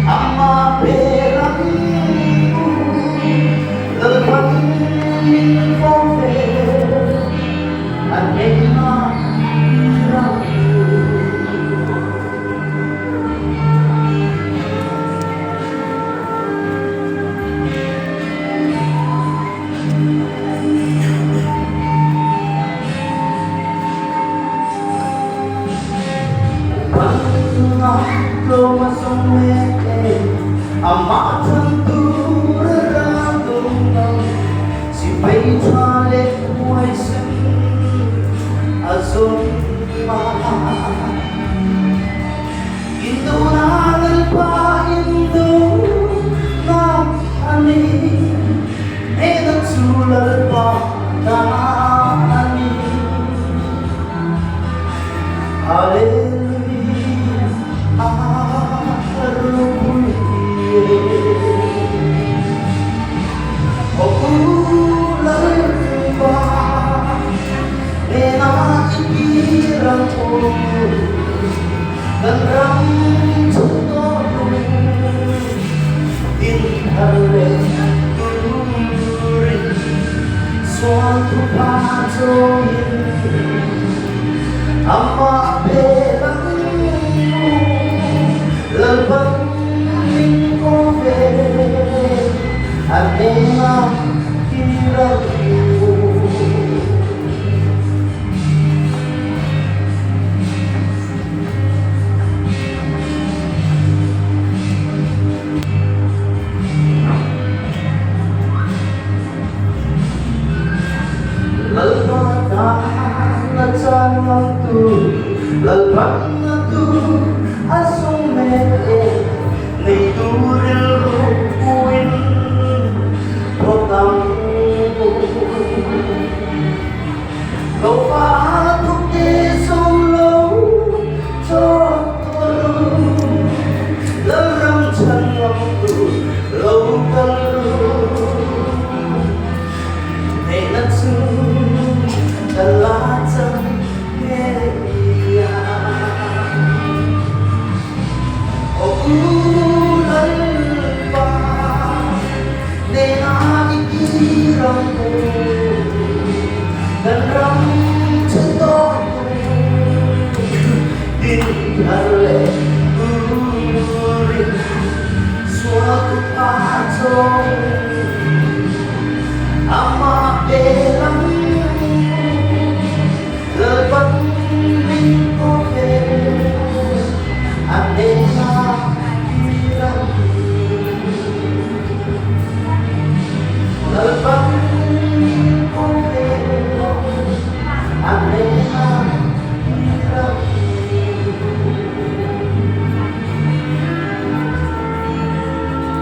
Ama berangku lepas konfes anema berangku Lo masumete amatan turarandong si peitale waisen azon ma indo nagal pa indo na ani edat sulal pa na ani Hallelujah Suatu patuhin Ama berangmu Lepas konfes anema berangku Lepas tu asumete Nei duril rupuin Potang Kau patuk di solo Totoro Dalam jangan tu Lau kalu Nei natsu Dalatan dan ramcetokku dinharle uring suatu pacong ama belang lepas mingkofe ane